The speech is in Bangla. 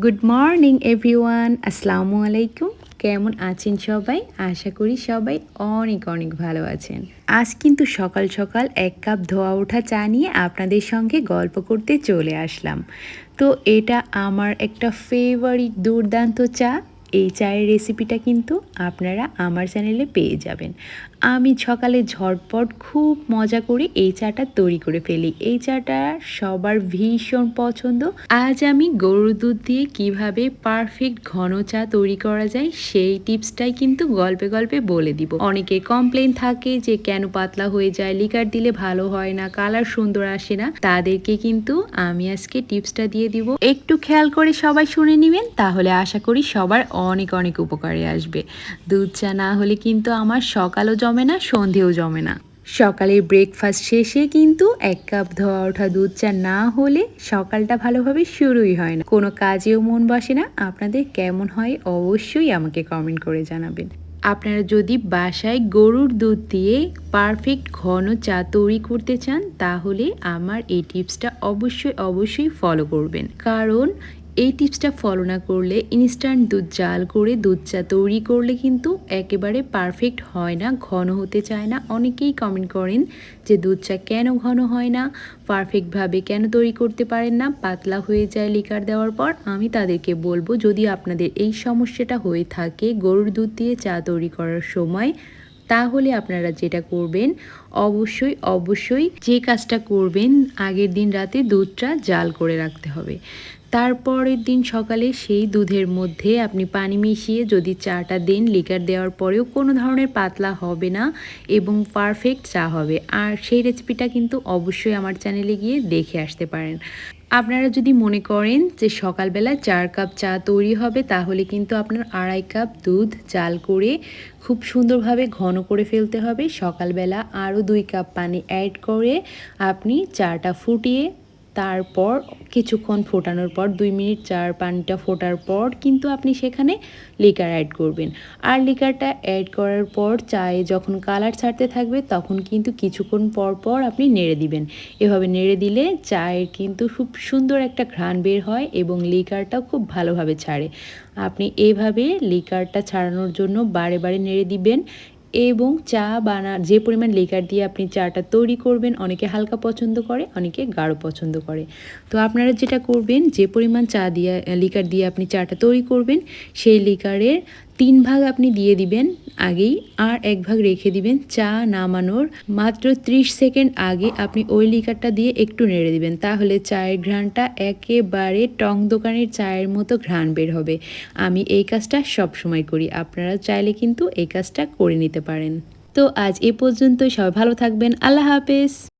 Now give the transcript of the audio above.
গুড মর্নিং এভরিওয়ান, আসসালামু আলাইকুম। কেমন আছেন সবাই? আশা করি সবাই অনেক অনেক ভালো আছেন। আজ কিন্তু সকাল সকাল এক কাপ ধোয়া ওঠা চা নিয়ে আপনাদের সঙ্গে গল্প করতে চলে আসলাম। তো এটা আমার একটা ফেভারিট দুর্দান্ত চা। এই চায়ের রেসিপিটা কিন্তু আপনারা আমার চ্যানেলে পেয়ে যাবেন। আমি সকালে ঝটপট খুব মজা করে এই চাটা তৈরি করে ফেলি। এই চাটা সবার ভীষণ পছন্দ। আজ আমি গরুর দুধ দিয়ে কিভাবে পারফেক্ট ঘন চা তৈরি করা যায় সেই টিপসটাই কিন্তু গল্পে গল্পে বলে দিব। অনেকে কমপ্লেন থাকে যে কেন পাতলা হয়ে যায়, লিকার দিলে ভালো হয় না, কালার সুন্দর আসে না। তাদেরকে কিন্তু আমি আজকে টিপসটা দিয়ে দিব। একটু খেয়াল করে সবাই শুনে নেবেন, তাহলে আশা করি সবার অনেক অনেক উপকারে আসবে। দুধ চা না হলে কিন্তু আমার সকালও জমে না, সন্ধেও জমে না। সকালের ব্রেকফাস্ট শেষে কিন্তু এক কাপ ধোয়া ওঠা দুধ চা না হলে সকালটা ভালোভাবে শুরুই হয় না, কোনো কাজেও মন বসে না। আপনাদের কেমন হয় অবশ্যই আমাকে কমেন্ট করে জানাবেন। আপনারা যদি বাসায় গরুর দুধ দিয়ে পারফেক্ট ঘন চা তৈরি করতে চান, তাহলে আমার এই টিপসটা অবশ্যই অবশ্যই ফলো করবেন। কারণ এই টিপসটা ফলো না করলে ইনস্ট্যান্ট দুধ জাল করে দুধ চা তৈরি করলে কিন্তু একেবারে পারফেক্ট হয় না, ঘন হতে চায় না। অনেকেই কমেন্ট করেন যে দুধ চা কেন ঘন হয় না, পারফেক্টভাবে কেন তৈরি করতে পারেন না, পাতলা হয়ে যায় লিকার দেওয়ার পর। আমি তাদেরকে বলবো, যদি আপনাদের এই সমস্যাটা হয়ে থাকে গরুর দুধ দিয়ে চা তৈরি করার সময়, তাহলে আপনারা যেটা করবেন, অবশ্যই অবশ্যই যে কাজটা করবেন, আগের দিন রাতে দুধটা জাল করে রাখতে হবে। তারপরের দিন সকালে সেই দুধের মধ্যে আপনি পানি মিশিয়ে যদি চাটা দেন, লিকার দেওয়ার পরেও কোনো ধরনের পাতলা হবে না এবং পারফেক্ট চা হবে। আর সেই রেসিপিটা কিন্তু অবশ্যই আমার চ্যানেলে গিয়ে দেখে আসতে পারেন। আপনারা যদি মনে করেন যে সকালবেলা 4 কাপ চা তৈরি হবে, তাহলে কিন্তু আপনার 2.5 কাপ দুধ জাল করে খুব সুন্দরভাবে ঘন করে ফেলতে হবে। সকালবেলা আরও 2 কাপ পানি অ্যাড করে আপনি চাটা ফুটিয়ে তারপর কিছুক্ষণ ফোটানোর পর 2 মিনিট চার পানিটা ফোটার পর কিন্তু আপনি সেখানে লিকার অ্যাড করবেন। আর লিকারটা অ্যাড করার পর চায়ে যখন কালার ছাড়তে থাকবে, তখন কিন্তু কিছুক্ষণ পর পর আপনি নেড়ে দিবেন। এভাবে নেড়ে দিলে চায়ের কিন্তু খুব সুন্দর একটা ঘ্রাণ বের হয় এবং লিকারটাও খুব ভালোভাবে ছাড়ে। আপনি এভাবে লিকারটা ছাড়ানোর জন্য বারে বারে নেড়ে দিবেন। এবং চা যে পরিমাণ লিকার দিয়ে আপনি চাটা তৈরি করবেন, অনেকে হালকা পছন্দ করে, অনেকে গাঢ় পছন্দ করে। তো আপনারা যেটা করবেন, যে পরিমাণ চা দিয়ে লিকার দিয়ে আপনি চাটা তৈরি করবেন, সেই লিকারের 3 ভাগ আপনি দিয়ে দিবেন আগেই, আর 1 ভাগ রেখে দিবেন। চা নামানোর মাত্র 30 সেকেন্ড আগে আপনি ওই লিকারটা দিয়ে একটু নেড়ে দিবেন, তাহলে চায়ের ঘ্রাণটা একেবারে টং দোকানের চায়ের মতো ঘ্রাণ বের হবে। আমি এই কাজটা সব সময় করি, আপনারা চাইলে কিন্তু এই কাজটা করে নিতে পারেন। তো আজ এ পর্যন্ত, সবাই ভালো থাকবেন। আল্লাহ হাফেজ।